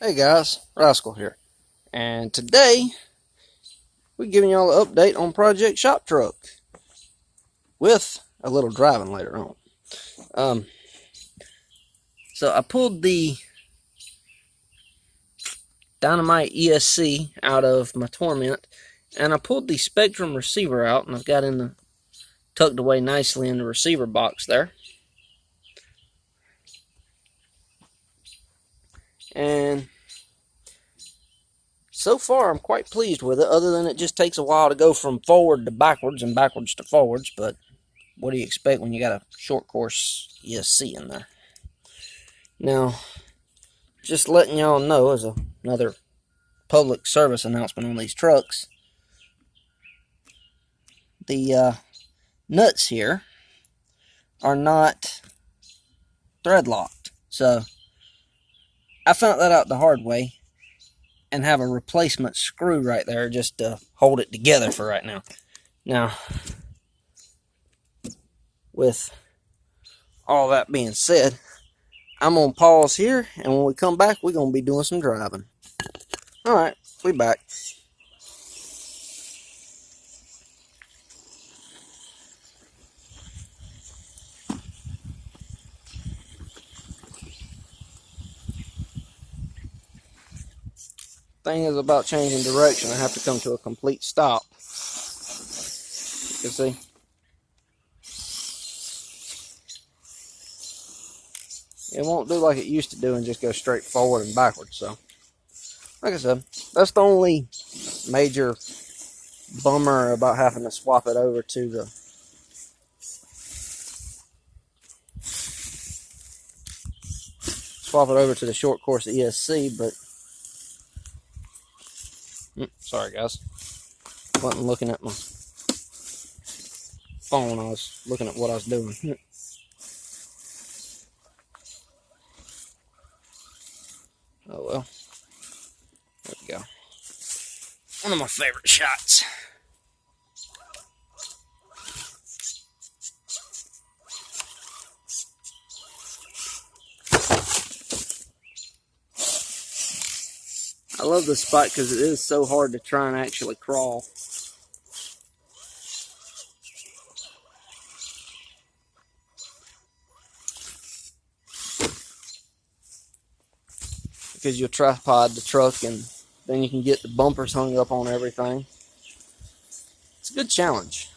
Hey guys, Rascal here, and today we're giving y'all an update on Project Shop Truck with a little driving later on. Um, so I pulled the Dynamite ESC out of my Torment, and I pulled the Spectrum receiver out, and I've got tucked away nicely in the receiver box there. And so far, I'm quite pleased with it, other than it just takes a while to go from forward to backwards and backwards to forwards. But what do you expect when you got a short course ESC in there? Now, just letting y'all know as another public service announcement on these trucks, the nuts here are not thread locked. So I found that out the hard way and have a replacement screw right there just to hold it together for right now. Now, with all that being said, I'm going to pause here, and when we come back, we're going to be doing some driving. Alright, we back. Thing is about changing direction, I have to come to a complete stop. You can see. It won't do like it used to do and just go straight forward and backwards. So, like I said, that's the only major bummer about having to swap it over to the short course ESC. But sorry guys, wasn't looking at my phone. I was looking at what I was doing. Oh well, there we go. One of my favorite shots. I love this spot because it is so hard to try and actually crawl. Because you'll tripod the truck and then you can get the bumpers hung up on everything. It's a good challenge.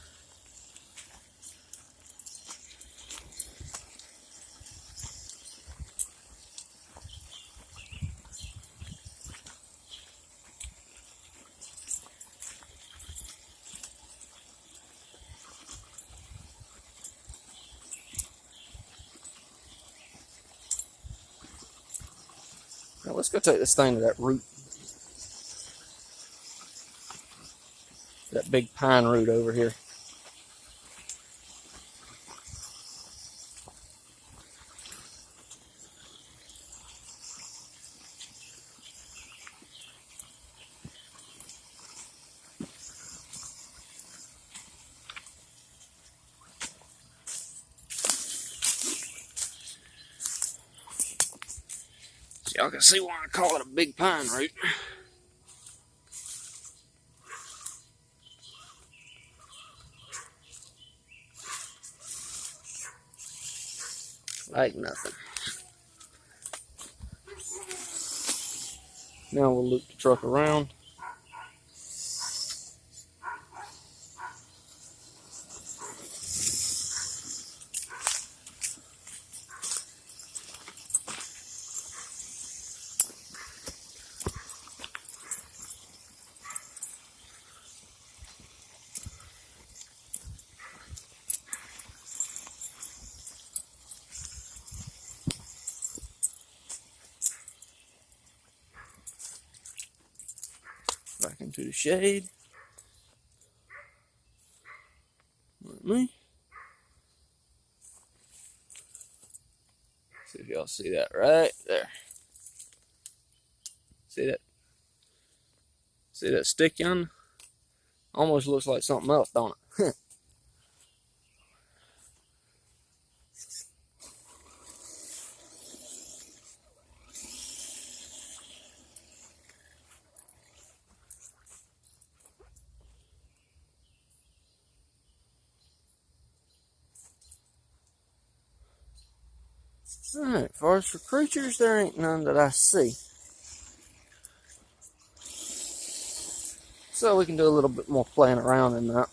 Now let's go take this thing to that root. That big pine root over here. So y'all can see why I call it a big pine root. Like nothing. Now we'll loop the truck around. Back into the shade. Let me see if y'all see that right there. See that? See that stick on? Almost looks like something else, don't it? Alright, as far as for creatures, there ain't none that I see. So we can do a little bit more playing around in that.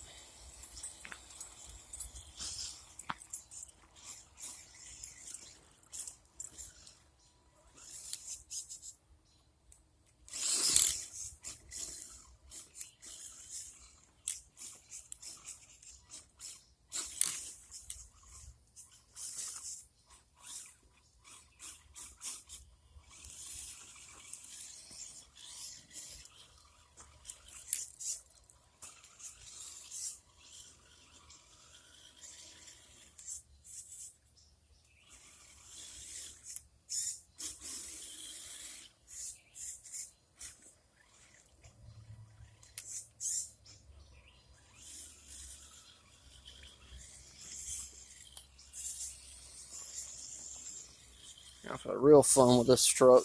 I've had real fun with this truck.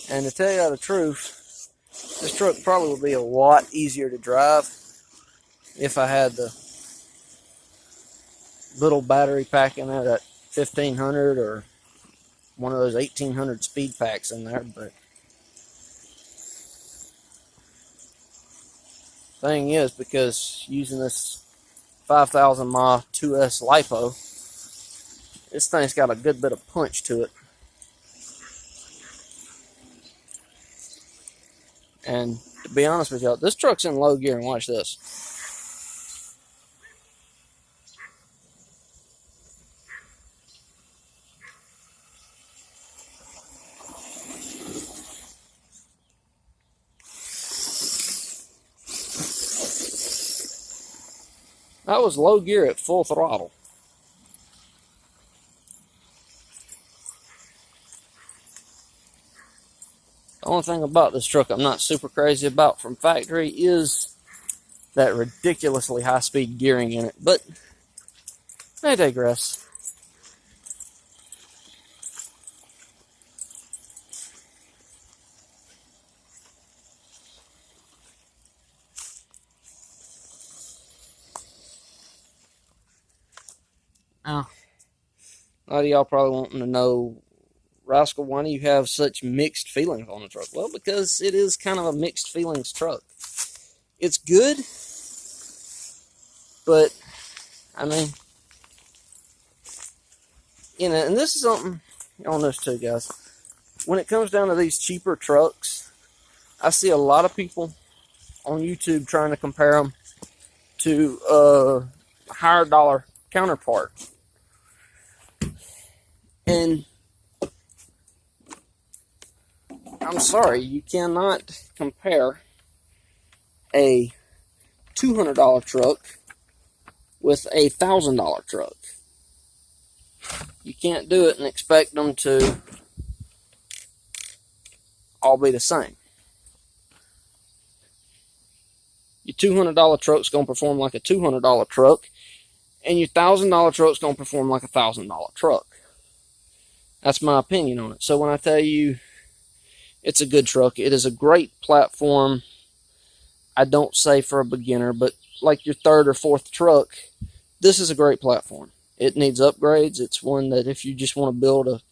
And to tell you the truth, this truck probably would be a lot easier to drive if I had the little battery pack in there, that 1500 or one of those 1800 speed packs in there. But thing is, because using this 5,000 mile 2S LiPo, this thing's got a good bit of punch to it. And to be honest with y'all, this truck's in low gear, and watch this. That was low gear at full throttle. The only thing about this truck I'm not super crazy about from factory is that ridiculously high-speed gearing in it, but I digress. Now, a lot of y'all probably wanting to know, Rascal, why do you have such mixed feelings on the truck? Well, because it is kind of a mixed feelings truck. It's good, but, I mean, you know, and this is something, y'all know this too, guys. When it comes down to these cheaper trucks, I see a lot of people on YouTube trying to compare them to a higher dollar counterpart. And I'm sorry, you cannot compare a $200 truck with a $1,000 truck. You can't do it and expect them to all be the same. Your $200 truck's going to perform like a $200 truck, and your $1,000 truck's going to perform like a $1,000 truck. That's my opinion on it. So when I tell you it's a good truck, it is a great platform. I don't say for a beginner, but like your third or fourth truck, this is a great platform. It needs upgrades. It's one that if you just want to build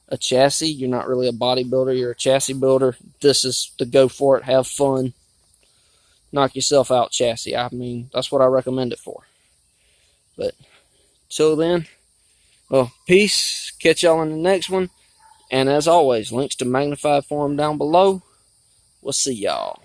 a chassis, you're not really a bodybuilder, you're a chassis builder, this is the go for it, have fun, knock yourself out chassis. I mean, that's what I recommend it for. But till then, well, peace. Catch y'all in the next one. And as always, links to Magnatfied forum down below. We'll see y'all.